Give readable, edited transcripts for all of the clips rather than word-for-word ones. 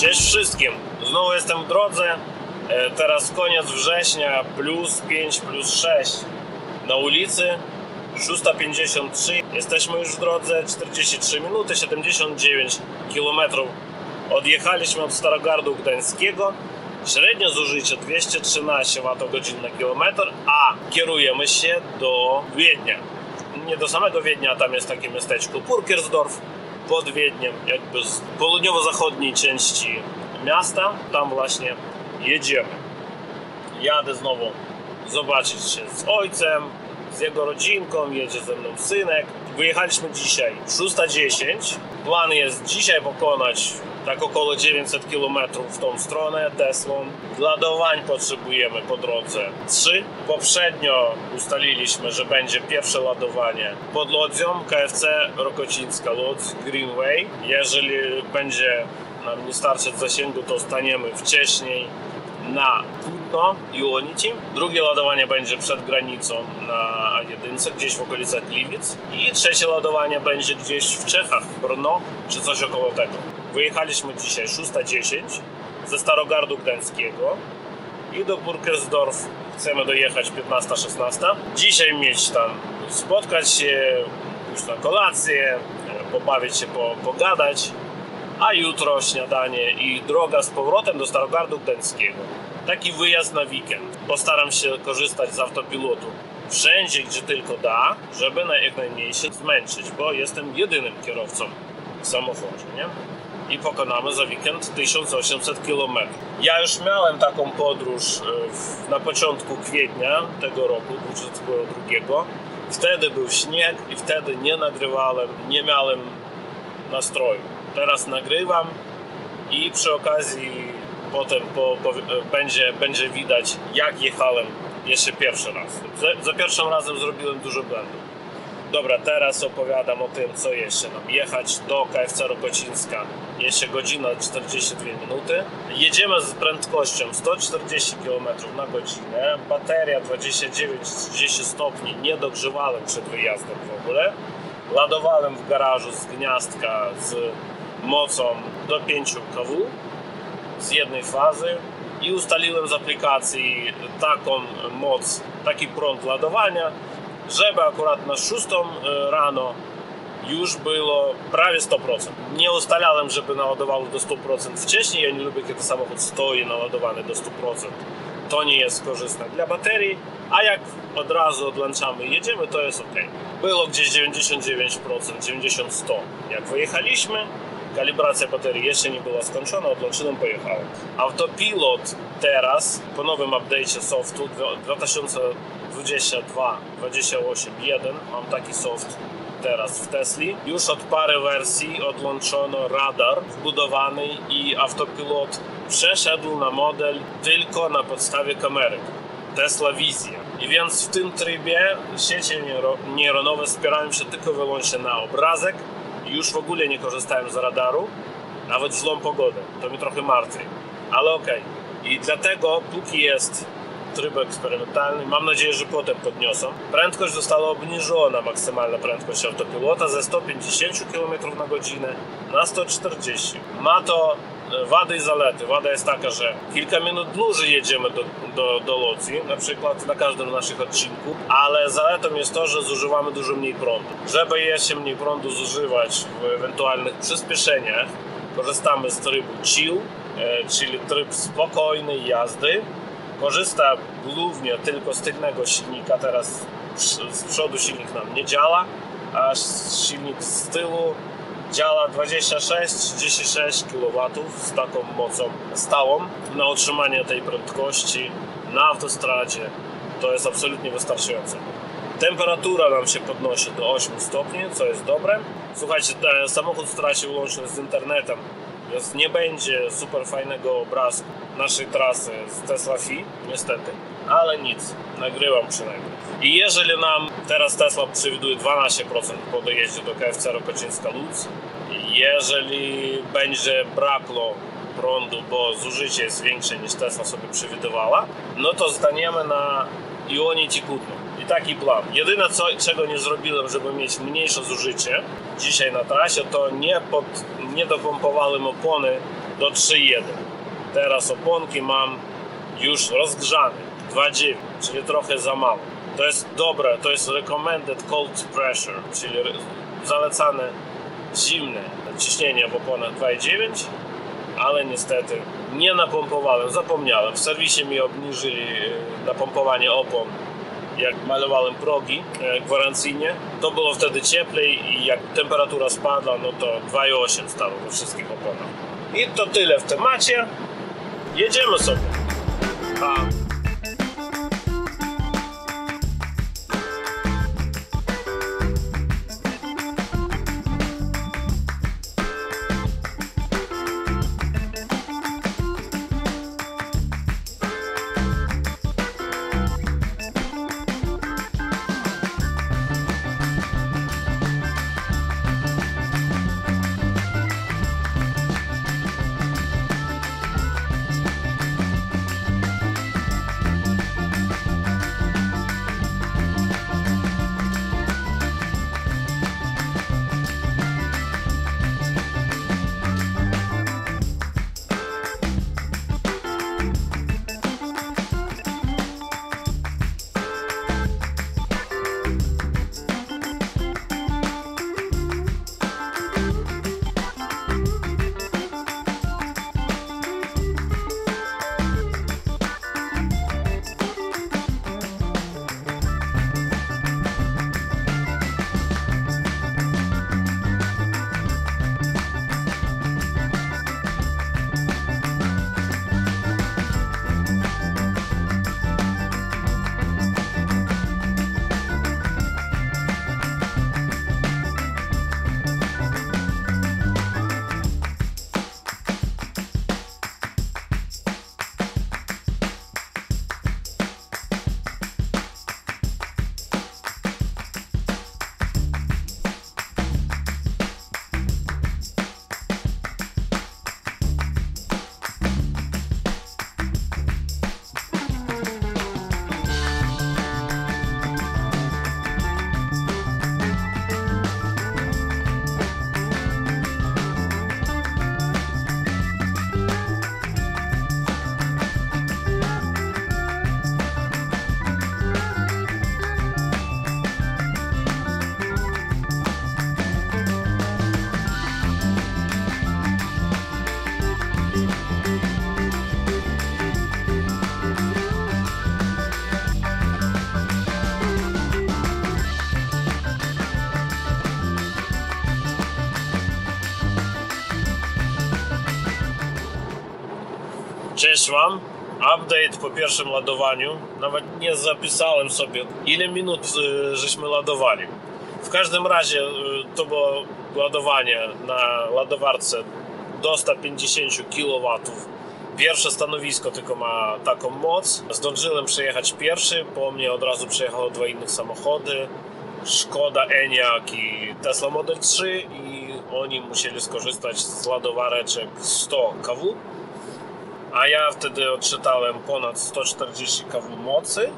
Cześć wszystkim! Znowu jestem w drodze. Teraz koniec września, plus 5, plus 6 na ulicy. 6:53. Jesteśmy już w drodze, 43 minuty, 79 km. Odjechaliśmy od Starogardu Gdańskiego. Średnie zużycie 213 Wh na kilometr, a kierujemy się do Wiednia. Nie do samego Wiednia, tam jest takie miasteczko Purkersdorf pod Wiedniem, jakby z południowo-zachodniej części miasta. Tam właśnie jedziemy. Jadę znowu zobaczyć się z ojcem, z jego rodzinką, jedzie ze mną synek. Wyjechaliśmy dzisiaj 6:10. Plan jest dzisiaj pokonać tak około 900 km w tą stronę Teslą. Ładowań potrzebujemy po drodze 3. Poprzednio ustaliliśmy, że będzie pierwsze ładowanie pod Lodzią, KFC Rokocińska Lodz Greenway. Jeżeli będzie nam nie starczyć zasięgu, to staniemy wcześniej na Kutno i Łonici. Drugie ładowanie będzie przed granicą na A1, gdzieś w okolicach Gliwic. I trzecie ładowanie będzie gdzieś w Czechach, Brno, czy coś około tego. Wyjechaliśmy dzisiaj 6:10 ze Starogardu Gdańskiego i do Purkersdorf chcemy dojechać 15:16. Dzisiaj mieć tam, spotkać się, pójść na kolację, pobawić się, pogadać. A jutro śniadanie i droga z powrotem do Starogardu Gdańskiego. Taki wyjazd na weekend. Postaram się korzystać z autopilotu wszędzie, gdzie tylko da, żeby jak najmniej się zmęczyć, bo jestem jedynym kierowcą w samochodzie, nie? I pokonamy za weekend 1800 km. Ja już miałem taką podróż na początku kwietnia tego roku, 2022. Wtedy był śnieg i wtedy nie nagrywałem, nie miałem nastroju. Teraz nagrywam i przy okazji potem będzie widać, jak jechałem jeszcze pierwszy raz. Za pierwszym razem zrobiłem dużo błędów. Dobra, teraz opowiadam o tym, co jeszcze nam jechać do KFC Rokocińska. Jeszcze godzina 42 minuty. Jedziemy z prędkością 140 km na godzinę. Bateria 29-30 stopni. Nie dogrzewałem przed wyjazdem w ogóle. Ładowałem w garażu z gniazdka z mocą do 5 kW z jednej fazy i ustaliłem z aplikacji taką moc, taki prąd ładowania, żeby akurat na 6 rano już było prawie 100%. Nie ustalałem, żeby naładowało do 100% wcześniej. Ja nie lubię, kiedy samochód stoi naładowany do 100%. To nie jest korzystne dla baterii, a jak od razu odłączamy i jedziemy, to jest ok. Było gdzieś 99%, 90-100%. Jak wyjechaliśmy, kalibracja baterii jeszcze nie była skończona, odłączyłem, pojechałem. Autopilot teraz, po nowym update'cie softu 2022-28.1, mam taki soft teraz w Tesli. Już od parę wersji odłączono radar wbudowany i autopilot przeszedł na model tylko na podstawie kamery Tesla Wizja. I więc w tym trybie sieci neuronowe wspierają się tylko wyłącznie na obrazek. Już w ogóle nie korzystałem z radaru, nawet w złą pogodę. To mnie trochę martwi, ale okej. I dlatego, póki jest tryb eksperymentalny, mam nadzieję, że potem podniosą. Prędkość została obniżona, maksymalna prędkość autopilota ze 150 km na godzinę na 140. Ma to wady i zalety. Wada jest taka, że kilka minut dłużej jedziemy do Lodzi, na przykład na każdym naszych odcinku, ale zaletą jest to, że zużywamy dużo mniej prądu. Żeby jeszcze mniej prądu zużywać w ewentualnych przyspieszeniach, korzystamy z trybu chill, czyli tryb spokojnej jazdy. Korzysta głównie tylko z tylnego silnika, teraz z przodu silnik nam nie działa, a silnik z tyłu działa 26-36 kW z taką mocą stałą na utrzymanie tej prędkości na autostradzie. To jest absolutnie wystarczające. Temperatura nam się podnosi do 8 stopni, co jest dobre. Słuchajcie, samochód stracił łączność z internetem, więc nie będzie super fajnego obrazku naszej trasy z Tesla Fi, niestety. Ale nic, nagrywam przynajmniej. I jeżeli nam teraz Tesla przewiduje 12% po dojeździe do KFC Rokocińska Lodz, jeżeli będzie brakło prądu, bo zużycie jest większe niż Tesla sobie przewidywała, no to staniemy na Ionie i Kutno. I taki plan. Jedyne czego nie zrobiłem, żeby mieć mniejsze zużycie dzisiaj na trasie, to nie dopompowałem opony do 3,1. Teraz oponki mam już rozgrzane 2,9, czyli trochę za mało. To jest dobre, to jest recommended cold pressure, czyli zalecane zimne ciśnienie w oponach 2,9, ale niestety nie napompowałem, zapomniałem. W serwisie mi obniżyli napompowanie opon, jak malowałem progi gwarancyjnie. To było wtedy cieplej i jak temperatura spadła, no to 2,8 stało we wszystkich oponach. I to tyle w temacie. Jedziemy sobie. Cześć Wam, update po pierwszym ładowaniu. Nawet nie zapisałem sobie, ile minut żeśmy ładowali. W każdym razie to było ładowanie na ładowarce do 150 kW. Pierwsze stanowisko tylko ma taką moc. Zdążyłem przejechać pierwszy, po mnie od razu przejechało dwa inne samochody. Škoda Enyaq i Tesla Model 3 i oni musieli skorzystać z ładowareczek 100 kW. A ja wtedy odczytałem ponad 140 kW mocy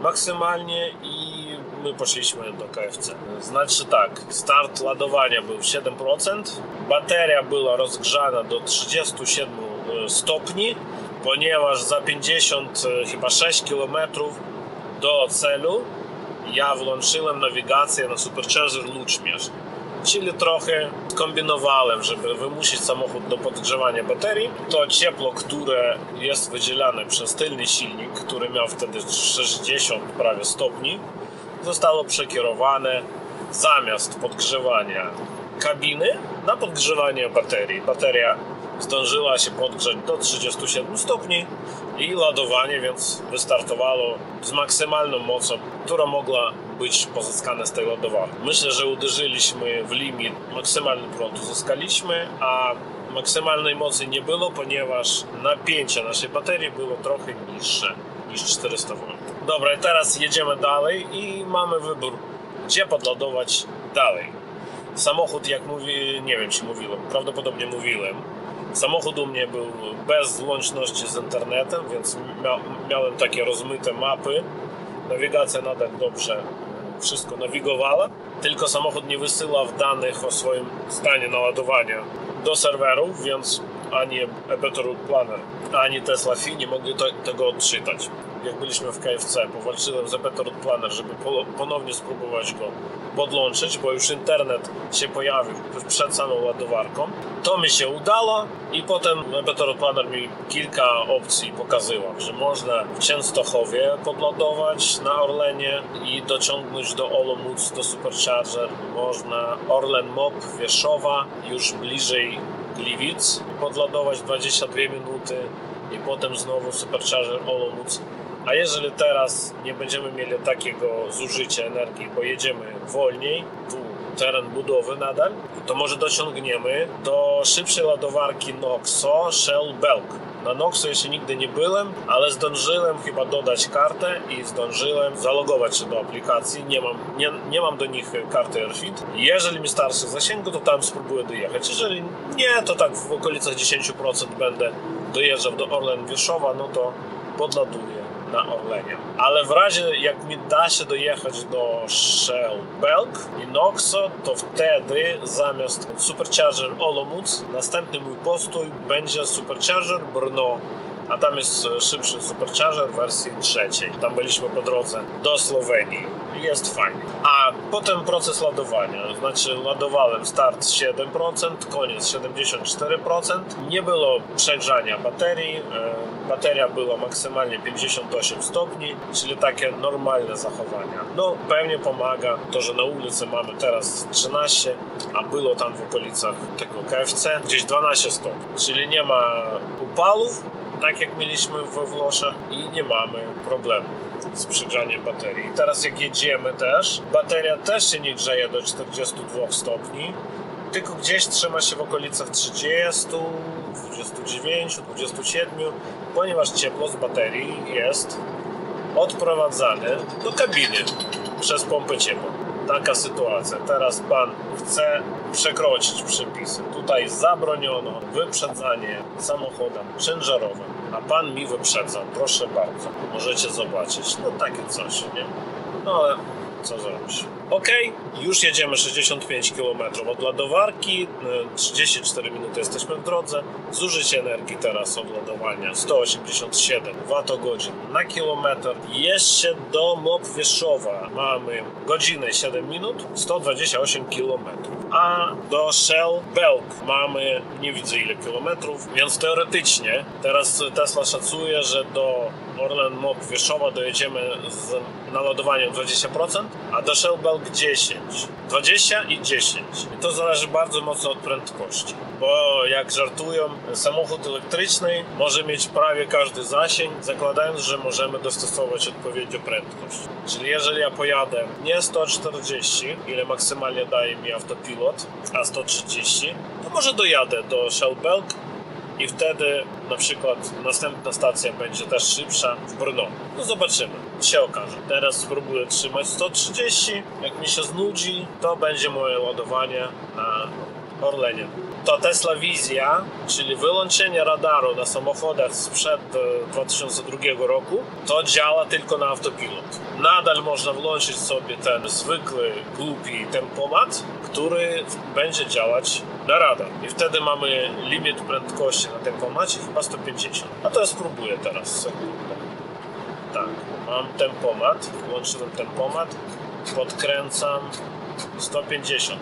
maksymalnie i my poszliśmy do KFC. Znaczy tak, start ładowania był 7%, bateria była rozgrzana do 37 stopni, ponieważ za 56 km do celu ja włączyłem nawigację na Supercharger Luczmierz. Czyli trochę kombinowałem, żeby wymusić samochód do podgrzewania baterii. To ciepło, które jest wydzielane przez tylny silnik, który miał wtedy 60 prawie stopni, zostało przekierowane zamiast podgrzewania kabiny na podgrzewanie baterii. Bateria zdążyła się podgrzać do 37 stopni i ładowanie więc wystartowało z maksymalną mocą, która mogła być pozyskana z tej ładowarki. Myślę, że uderzyliśmy w limit, maksymalny prąd uzyskaliśmy, a maksymalnej mocy nie było, ponieważ napięcie naszej baterii było trochę niższe niż 400 V. Dobra, teraz jedziemy dalej i mamy wybór, gdzie podładować dalej. Samochód, jak mówi, nie wiem czy mówiłem, prawdopodobnie mówiłem, samochód u mnie był bez łączności z internetem, więc miałem takie rozmyte mapy. Nawigacja nadal dobrze wszystko nawigowała, tylko samochód nie wysyłał danych o swoim stanie naładowania do serwerów, więc ani Better Route Planner, ani Tesla Fi nie mogli tego odczytać. Jak byliśmy w KFC, powalczyłem z Better Route Planner, żeby ponownie spróbować go podłączyć, bo już internet się pojawił przed samą ładowarką. To mi się udało i potem Better Route Planner mi kilka opcji pokazywał, że można w Częstochowie podładować na Orlenie i dociągnąć do Olomouc, do Supercharger. Można Orlen MOP, Wierszowa, już bliżej Gliwic podładować 22 minuty i potem znowu Supercharger Olomouc. A jeżeli teraz nie będziemy mieli takiego zużycia energii, bo jedziemy wolniej, tu teren budowy nadal, to może dociągniemy do szybszej ładowarki Noxo Shell Belk. Na Noxo jeszcze nigdy nie byłem, ale zdążyłem chyba dodać kartę i zdążyłem zalogować się do aplikacji. Nie mam do nich karty AirFit. Jeżeli mi starszy zasięgu, to tam spróbuję dojechać. Jeżeli nie, to tak w okolicach 10% będę dojeżdżał do Orlen Wierszowa, no to podładuję na Orlenie. Ale w razie jak mi da się dojechać do Shell Belk i Noxo, to wtedy zamiast Supercharger Olomouc następny mój postój będzie Supercharger Brno, a tam jest szybszy Supercharger w wersji 3. Tam byliśmy po drodze do Słowenii. Jest fajnie. A potem proces ładowania. Znaczy ładowałem start 7%, koniec 74%. Nie było przegrzania baterii. Bateria była maksymalnie 58 stopni, czyli takie normalne zachowania. No, pewnie pomaga to, że na ulicy mamy teraz 13, a było tam w okolicach tego KFC gdzieś 12 stopni. Czyli nie ma upałów, tak jak mieliśmy we Włoszech, i nie mamy problemu z przegrzaniem baterii. Teraz jak jedziemy też, bateria też się nie grzeje do 42 stopni, tylko gdzieś trzyma się w okolicach 30, 29, 27, ponieważ ciepło z baterii jest odprowadzane do kabiny przez pompę ciepła. Taka sytuacja. Teraz pan chce przekroczyć przepisy. Tutaj zabroniono wyprzedzanie samochodem ciężarowym, a pan mi wyprzedza. Proszę bardzo. Możecie zobaczyć. No takie coś, nie? No ale co zrobić? Ok, już jedziemy 65 km od ładowarki, 34 minuty jesteśmy w drodze. Zużycie energii teraz od ładowania 187 Wh na kilometr. Jeszcze do MOP Wierszowa mamy godzinę 7 minut, 128 km. A do Shell Belk mamy nie widzę ile kilometrów, więc teoretycznie teraz Tesla szacuje, że do Orlen MOP Wierszowa dojedziemy z naładowaniem 20%, a do Shell Belk 10. 20 i 10. I to zależy bardzo mocno od prędkości. Bo jak żartują, samochód elektryczny może mieć prawie każdy zasięg, zakładając, że możemy dostosować odpowiednio prędkość. Czyli jeżeli ja pojadę nie 140, ile maksymalnie daje mi autopilot, a 130, to może dojadę do Shell Belk i wtedy na przykład następna stacja będzie też szybsza w Brno. No zobaczymy, się okaże. Teraz spróbuję trzymać 130, jak mi się znudzi, to będzie moje ładowanie na Orlenie. To Tesla Wizja, czyli wyłączenie radaru na samochodach sprzed 2002 roku, to działa tylko na autopilot. Nadal można włączyć sobie ten zwykły, głupi tempomat, który będzie działać na radar. I wtedy mamy limit prędkości na tempomacie chyba 150. A to ja spróbuję teraz, sekundę. Tak, mam tempomat, włączyłem tempomat, podkręcam 150.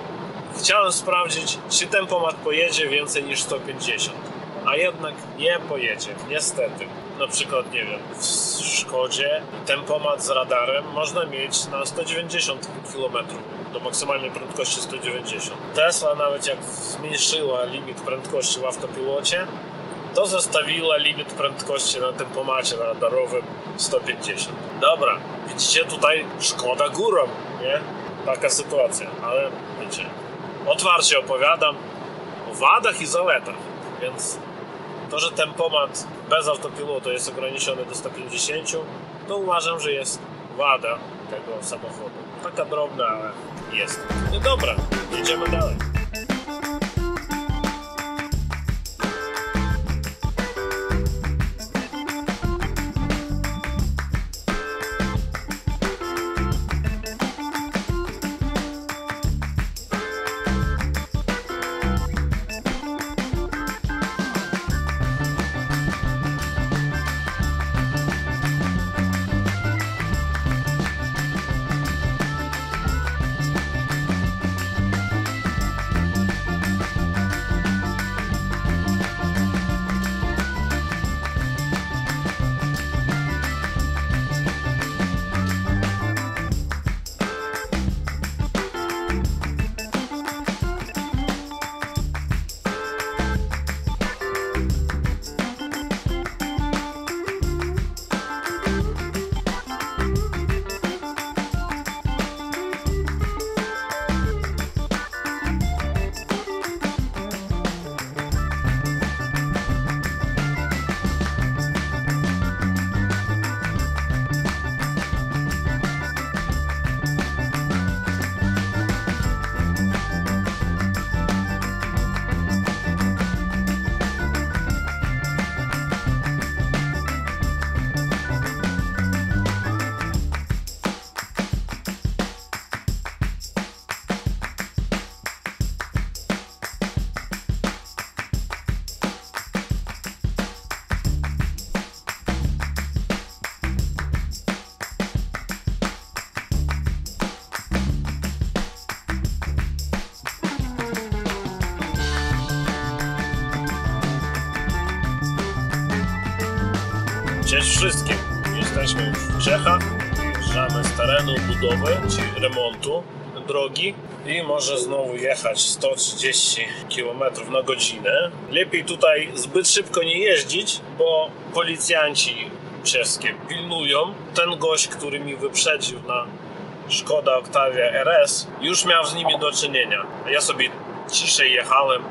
Chciałem sprawdzić, czy tempomat pojedzie więcej niż 150, a jednak nie pojedzie, niestety. Na przykład, nie wiem, w Szkodzie tempomat z radarem można mieć na 190 km, do maksymalnej prędkości 190. Tesla nawet jak zmniejszyła limit prędkości w autopilocie, to zostawiła limit prędkości na tempomacie radarowym 150. Dobra, widzicie, tutaj Szkoda górą, nie? Taka sytuacja, ale wiecie, otwarcie opowiadam o wadach i zaletach, więc to, że tempomat bez autopilotu jest ograniczony do 150, to uważam, że jest wada tego samochodu. Taka drobna, ale jest. No dobra, jedziemy dalej. Cześć wszystkim! Jesteśmy już w Czechach, jeżdżamy z terenu budowy, czyli remontu drogi i może znowu jechać 130 km na godzinę. Lepiej tutaj zbyt szybko nie jeździć, bo policjanci czeskie pilnują. Ten gość, który mi wyprzedził na Škoda Octavia RS, już miał z nimi do czynienia. Ja sobie ciszej jechałem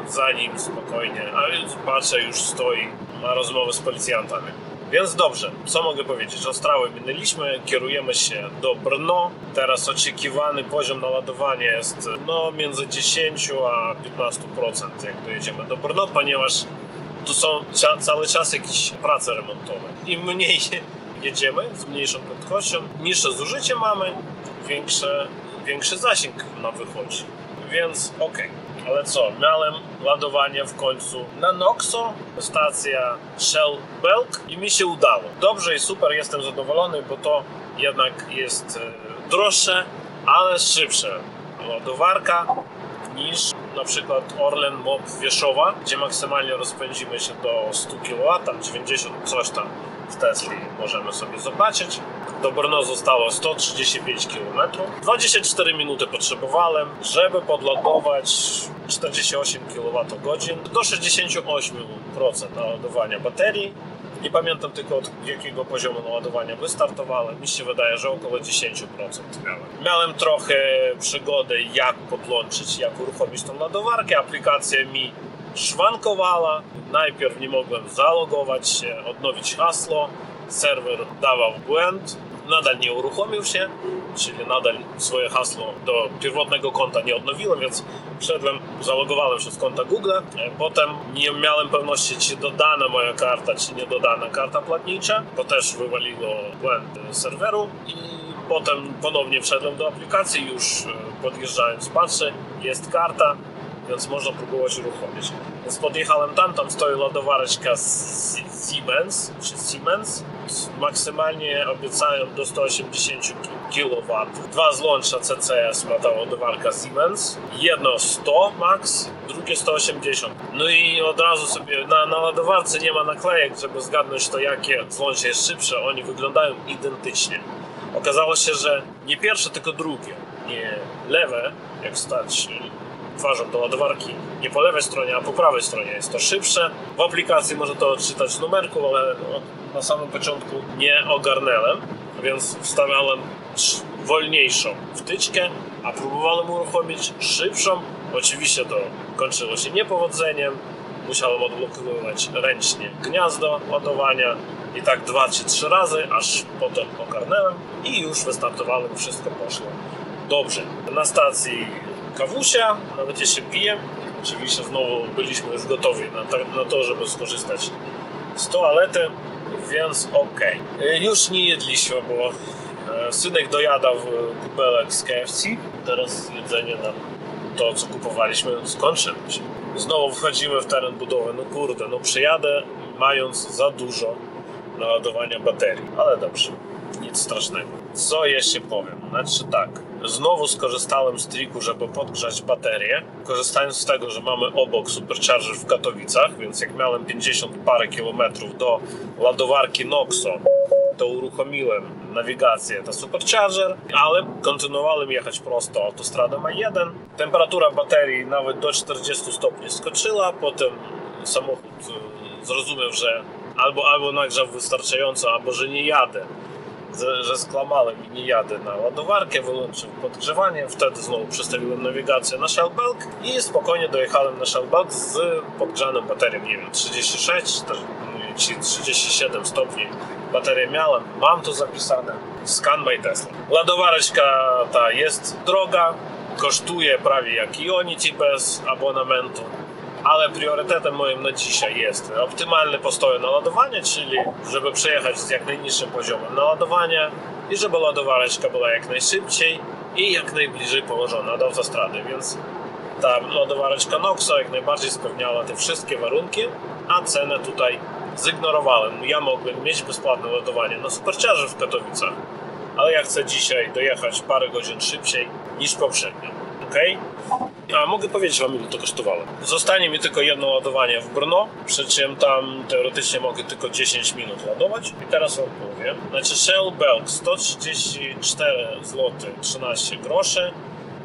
za nim spokojnie, a patrzę, już stoi, ma rozmowę z policjantami. Więc dobrze, co mogę powiedzieć? Ostrawę minęliśmy, kierujemy się do Brno. Teraz oczekiwany poziom naładowania jest między 10 a 15%, jak dojedziemy do Brno, ponieważ tu są cały czas jakieś prace remontowe. Im mniej jedziemy, z mniejszą prędkością, niższe zużycie mamy, większy zasięg nam wychodzi. Więc okej. Ale co, miałem ładowanie w końcu na Noxo, stacja Shell Belk i mi się udało. Dobrze i super, jestem zadowolony, bo to jednak jest droższe, ale szybsze ładowarka niż na przykład Orlen Mob Wieszowa, gdzie maksymalnie rozpędzimy się do 100 kW, tam 90 coś tam w Tesli możemy sobie zobaczyć. Do Brno zostało 135 km. 24 minuty potrzebowałem, żeby podładować 48 kWh do 68% naładowania baterii. Nie pamiętam tylko od jakiego poziomu naładowania wystartowałem. Mi się wydaje, że około 10% miałem. Miałem trochę przygody, jak podłączyć, jak uruchomić tą ładowarkę. Aplikacja mi szwankowała. Najpierw nie mogłem zalogować się, odnowić hasło. Serwer dawał błęd. Nadal nie uruchomił się, czyli nadal swoje hasło do pierwotnego konta nie odnowiłem, więc wszedłem, zalogowałem się z konta Google. Potem nie miałem pewności, czy dodana moja karta, czy nie dodana karta płatnicza, bo też wywaliło błęd serweru. I potem ponownie wszedłem do aplikacji, już podjeżdżając patrzę, jest karta, więc można próbować uruchomić. Więc podjechałem tam stoi ładowareczka Siemens. Maksymalnie obiecają do 180 kW. Dwa złącza CCS ma ta ładowarka Siemens. Jedno 100 max, drugie 180. No i od razu sobie na ładowarce nie ma naklejek, żeby zgadnąć to, jakie złącze jest szybsze. Oni wyglądają identycznie. Okazało się, że nie pierwsze, tylko drugie. Nie lewe, jak stać twarzą do ładowarki, nie po lewej stronie, a po prawej stronie jest to szybsze. W aplikacji można to odczytać z numerku, ale na samym początku nie ogarnęłem, więc wstawiałem wolniejszą wtyczkę, a próbowałem uruchomić szybszą. Oczywiście to kończyło się niepowodzeniem. Musiałem odblokowywać ręcznie gniazdo ładowania i tak 2 czy 3 razy, aż potem ogarnęłem i już wystartowałem, wszystko poszło dobrze. Na stacji kawusia, nawet jeszcze piję. Oczywiście znowu byliśmy już gotowi na to, żeby skorzystać z toalety, więc okej. Już nie jedliśmy, bo synek dojadał kubelek z KFC. Teraz jedzenie nam to, co kupowaliśmy, skończyło się. Znowu wchodzimy w teren budowy. No kurde, przyjadę mając za dużo naładowania baterii. Ale dobrze, nic strasznego. Co jeszcze powiem? Znaczy tak, znowu skorzystałem z triku, żeby podgrzać baterię. Korzystając z tego, że mamy obok Supercharger w Katowicach, więc jak miałem 50 parę kilometrów do ładowarki Noxo, to uruchomiłem nawigację na Supercharger, ale kontynuowałem jechać prosto autostradą A1. Temperatura baterii nawet do 40 stopni skoczyła, potem samochód zrozumiał, że albo nagrzał wystarczająco, albo że nie jadę, że sklamałem i nie jadę na ładowarkę, wyłączył podgrzewanie, wtedy znowu przestawiłem nawigację na Shell Belk i spokojnie dojechałem na Shell Belk z podgrzaną baterią, nie wiem, 36 czy 37 stopni baterię miałem, mam to zapisane. Scan by Tesla. Ładowareczka ta jest droga, kosztuje prawie jak Ionity bez abonamentu, ale priorytetem moim na dzisiaj jest optymalny postoj naładowania, czyli żeby przejechać z jak najniższym poziomem naładowania i żeby ładowareczka była jak najszybciej i jak najbliżej położona do autostrady, więc ta ładowareczka Noxo jak najbardziej spełniała te wszystkie warunki, a cenę tutaj zignorowałem. Ja mogłem mieć bezpłatne ładowanie na Supercharger w Katowicach, ale ja chcę dzisiaj dojechać parę godzin szybciej niż poprzednio. Ok? A mogę powiedzieć wam, ile to kosztowało. Zostanie mi tylko jedno ładowanie w Brno, przy czym tam teoretycznie mogę tylko 10 minut ładować. I teraz wam powiem. Znaczy Shell Belk 134 zł 13 groszy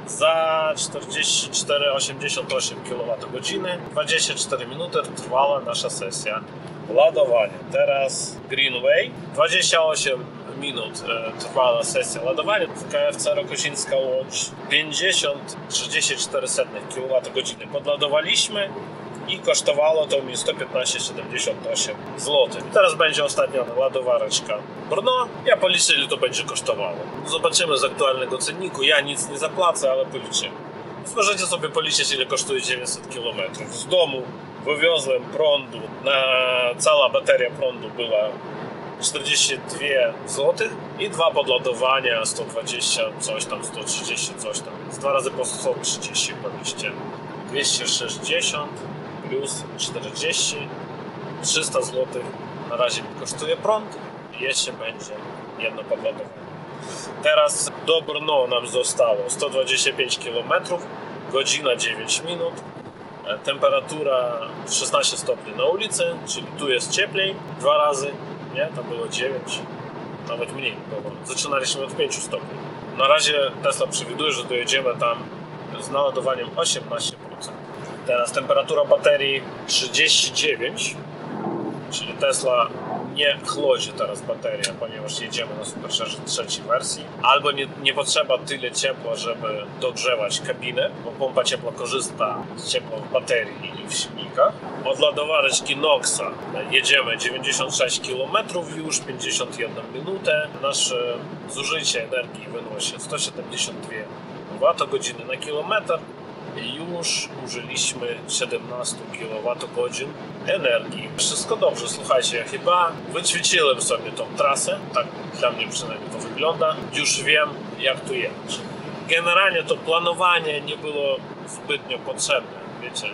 za 44,88 kWh. 24 minuty trwała nasza sesja ładowania. Teraz Greenway 28 minut trwała sesja ładowania. W KFC Rokosińska Łódź 50,34 kWh podładowaliśmy i kosztowało to mi 115,78 zł. I teraz będzie ostatnia ładowareczka Brno. Ja policzę, ile to będzie kosztowało. Zobaczymy z aktualnego cenniku. Ja nic nie zapłacę, ale policzymy. Możecie sobie policzyć, ile kosztuje 900 km. Z domu wywiozłem prądu, cała bateria prądu była 42 zł i 2 podładowania 120 coś tam, 130 coś tam, więc 2 razy po 130 policzcie. 260 plus 40, 300 zł na razie mi kosztuje prąd i jeszcze będzie jedno podładowanie. Teraz do Brno nam zostało 125 km, godzina 9 minut, temperatura 16 stopni na ulicy, czyli tu jest cieplej 2 razy, nie? Tam było 9, nawet mniej było. Zaczynaliśmy od 5 stopni. Na razie Tesla przewiduje, że dojedziemy tam z naładowaniem 18%. Teraz temperatura baterii 39, czyli Tesla nie chłodzi teraz bateria, ponieważ jedziemy na Supercharger trzeciej wersji. Albo nie potrzeba tyle ciepła, żeby dogrzewać kabinę, bo pompa ciepła korzysta z ciepła w baterii i w silnikach. Od ładowareczki Noxa jedziemy 96 km już 51 minutę. Nasze zużycie energii wynosi 172 Wh na kilometr. Już użyliśmy 17 kWh energii. Wszystko dobrze, słuchajcie, ja chyba wyćwiczyłem sobie tą trasę, tak dla mnie przynajmniej to wygląda. Już wiem, jak tu jechać. Generalnie to planowanie nie było zbytnio potrzebne, wiecie.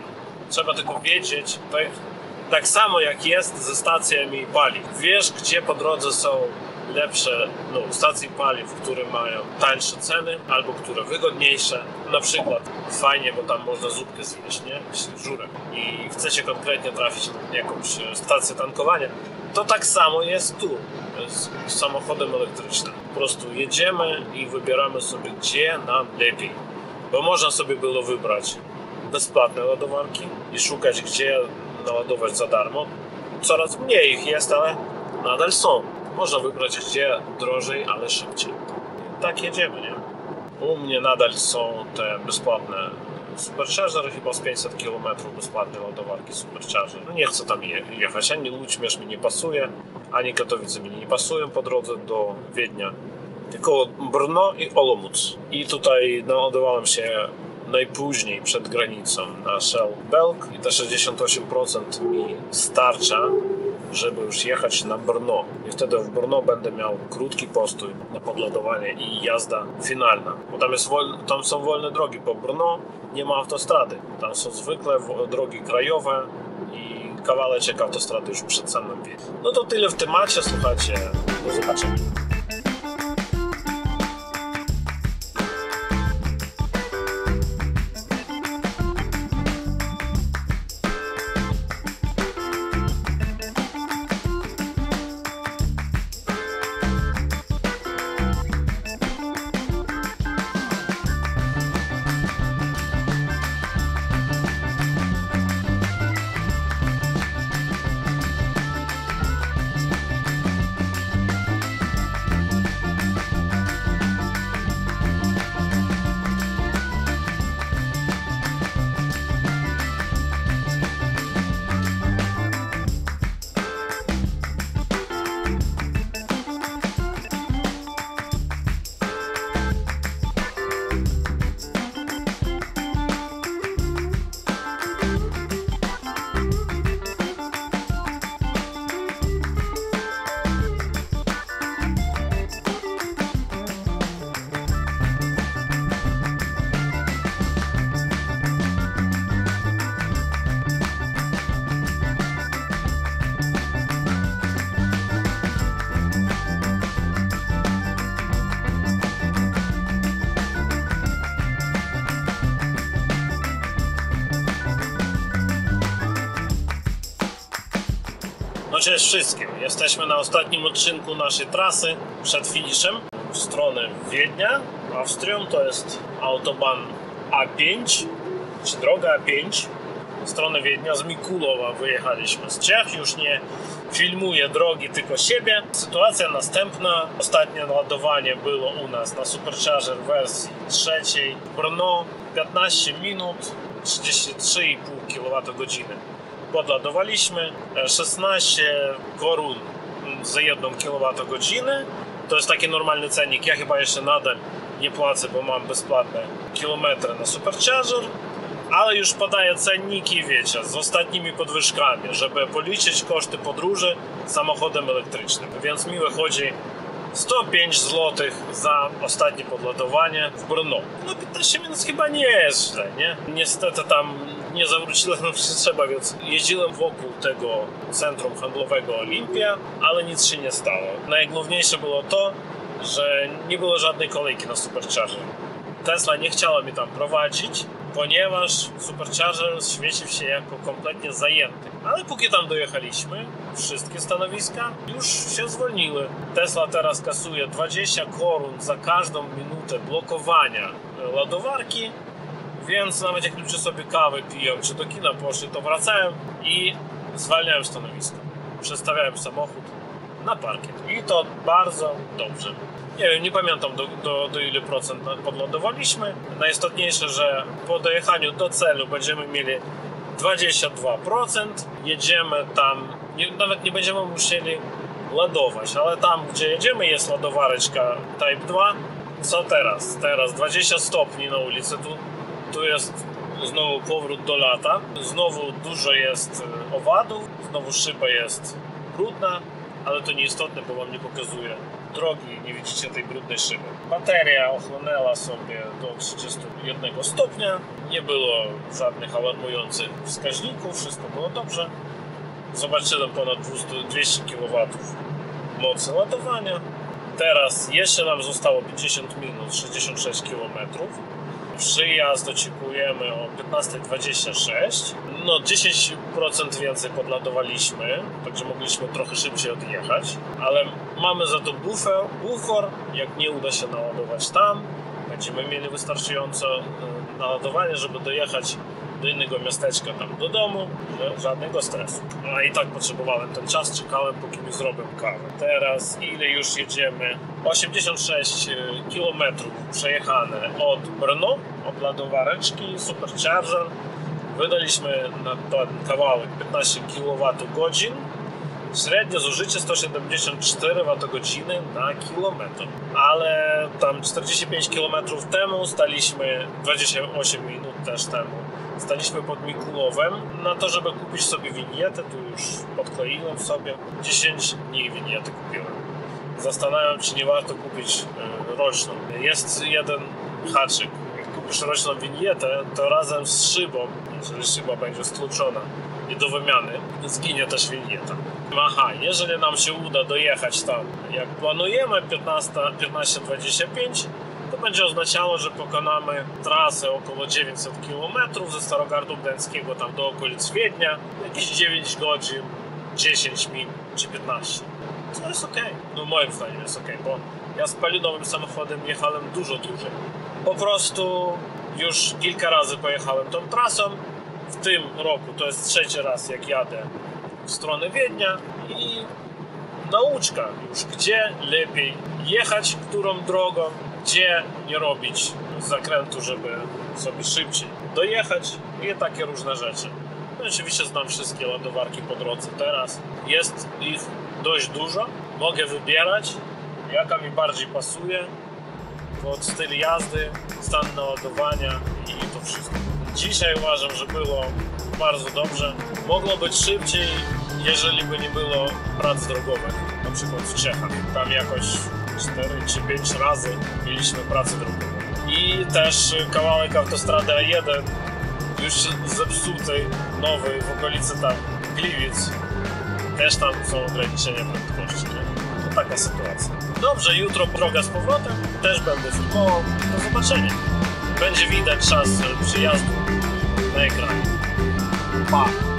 Trzeba tylko wiedzieć, tak samo jak jest ze stacjami paliw. Wiesz, gdzie po drodze są lepsze stacje paliw, które mają tańsze ceny albo które wygodniejsze. Na przykład fajnie, bo tam można zupkę zjeść, nie? Żurek. I chcecie konkretnie trafić na jakąś stację tankowania. To tak samo jest tu z samochodem elektrycznym. Po prostu jedziemy i wybieramy sobie, gdzie nam lepiej. Bo można sobie było wybrać bezpłatne ładowarki i szukać, gdzie naładować za darmo. Coraz mniej ich jest, ale nadal są. Można wybrać, gdzie drożej, ale szybciej. Tak jedziemy, nie? U mnie nadal są te bezpłatne Supercharger, chyba z 500 km bezpłatne ładowarki Supercharger. Nie chcę tam jechać, ani Łódź mi nie pasuje, ani Katowice mi nie pasują po drodze do Wiednia. Tylko Brno i Olomouc. I tutaj naładowałem się najpóźniej przed granicą na Shell Belk i te 68% mi starcza, żeby już jechać na Brno. I wtedy w Brno będę miał krótki postój na podładowanie i jazda finalna. Bo tam są wolne drogi. Po Brno nie ma autostrady. Tam są zwykle drogi krajowe i kawałeczek autostrady już przed samym Wiedniem. No to tyle w temacie, słuchajcie. Do zobaczenia. Znaczy jest wszystkie. Jesteśmy na ostatnim odcinku naszej trasy przed finiszem w stronę Wiednia, Austrią. To jest autobahn A5, czy droga A5 w stronę Wiednia. Z Mikulowa wyjechaliśmy z Czech. Już nie filmuję drogi, tylko siebie. Sytuacja następna. Ostatnie ładowanie było u nas na Supercharger wersji trzeciej. Brno 15 minut, 33,5 kWh. Podładowaliśmy 16 korun za 1 kWh. To jest taki normalny cennik. Ja chyba jeszcze nadal nie płacę, bo mam bezpłatne kilometry na Supercharger, ale już podaję cenniki, wiecie, z ostatnimi podwyżkami, żeby policzyć koszty podróży samochodem elektrycznym. Więc mi wychodzi 105 zł za ostatnie podładowanie w Brno. No 15 minut chyba nie jest źle, nie? Niestety tam nie zawróciłem jak trzeba, więc jeździłem wokół tego centrum handlowego Olimpia, ale nic się nie stało. Najgłówniejsze było to, że nie było żadnej kolejki na Supercharger. Tesla nie chciała mi tam prowadzić, ponieważ Supercharger świecił się jako kompletnie zajęty. Ale póki tam dojechaliśmy, wszystkie stanowiska już się zwolniły. Tesla teraz kasuje 20 korun za każdą minutę blokowania ładowarki, więc nawet jak ludzie sobie kawę piją, czy do kina poszli, to wracają i zwalniają stanowisko. Przestawiają samochód na parkiet. I to bardzo dobrze. Nie wiem, nie pamiętam do ile procent podładowaliśmy. Najistotniejsze, że po dojechaniu do celu będziemy mieli 22%. Jedziemy tam, nawet nie będziemy musieli ładować, ale tam, gdzie jedziemy, jest ładowareczka Type 2. Co teraz? Teraz 20 stopni na ulicy. Tu jest znowu powrót do lata. Znowu dużo jest owadów. Znowu szyba jest brudna, ale to nieistotne, bo wam nie pokazuje drogi, nie widzicie tej brudnej szyby. Bateria ochłonęła sobie do 31 stopnia, nie było żadnych alarmujących wskaźników, wszystko było dobrze. Zobaczyłem ponad 200 kW mocy ładowania. Teraz jeszcze nam zostało 50 minut, 66 km. Przyjazd oczekujemy o 15:26. No 10% więcej podładowaliśmy, także mogliśmy trochę szybciej odjechać, ale mamy za to bufor, jak nie uda się naładować tam, będziemy mieli wystarczająco naładowanie, żeby dojechać do innego miasteczka, tam do domu, żadnego stresu. A i tak potrzebowałem ten czas, czekałem, póki mi zrobię kawę. Teraz ile już jedziemy? 86 km przejechane od Brno, od ładowareczki, Supercharger. Wydaliśmy na ten kawałek 15 kWh. Średnie zużycie 174 Wh na kilometr. Ale tam 45 km temu staliśmy, 28 minut też temu, staliśmy pod Mikulowem na to, żeby kupić sobie winietę. Tu już podkleiłem sobie. 10 dni winiety kupiłem. Zastanawiam się, czy nie warto kupić roczną. Jest jeden haczyk. Jak kupisz roczną winietę, to razem z szybą, jeżeli szyba będzie stłuczona i do wymiany, zginie też winieta. Aha, jeżeli nam się uda dojechać tam, jak planujemy, 15:25, to będzie oznaczało, że pokonamy trasę około 900 km ze Starogardu Gdańskiego tam do okolic Wiednia, jakieś 9 godzin, 10 minut czy 15. To jest ok. No moim zdaniem jest ok, bo ja spalinowym samochodem jechałem dużo dłużej. Po prostu już kilka razy pojechałem tą trasą. W tym roku to jest trzeci raz, jak jadę w stronę Wiednia i nauczka już, gdzie lepiej jechać, którą drogą, gdzie nie robić zakrętu, żeby sobie szybciej dojechać i takie różne rzeczy. No oczywiście znam wszystkie ładowarki po drodze teraz. Jest ich dość dużo. Mogę wybierać, jaka mi bardziej pasuje pod styl jazdy, stan naładowania i to wszystko. Dzisiaj uważam, że było bardzo dobrze. Mogło być szybciej, jeżeli by nie było prac drogowych, na przykład w Czechach. Tam jakoś 4 czy 5 razy mieliśmy pracę drogową. I też kawałek autostrady A1 już zepsutej, nowej, w okolicy tam Gliwic. Też tam są ograniczenia prędkości. To taka sytuacja. Dobrze, jutro droga z powrotem, też będę filmował. Do zobaczenia. Będzie widać czas przyjazdu na ekranie. Pa!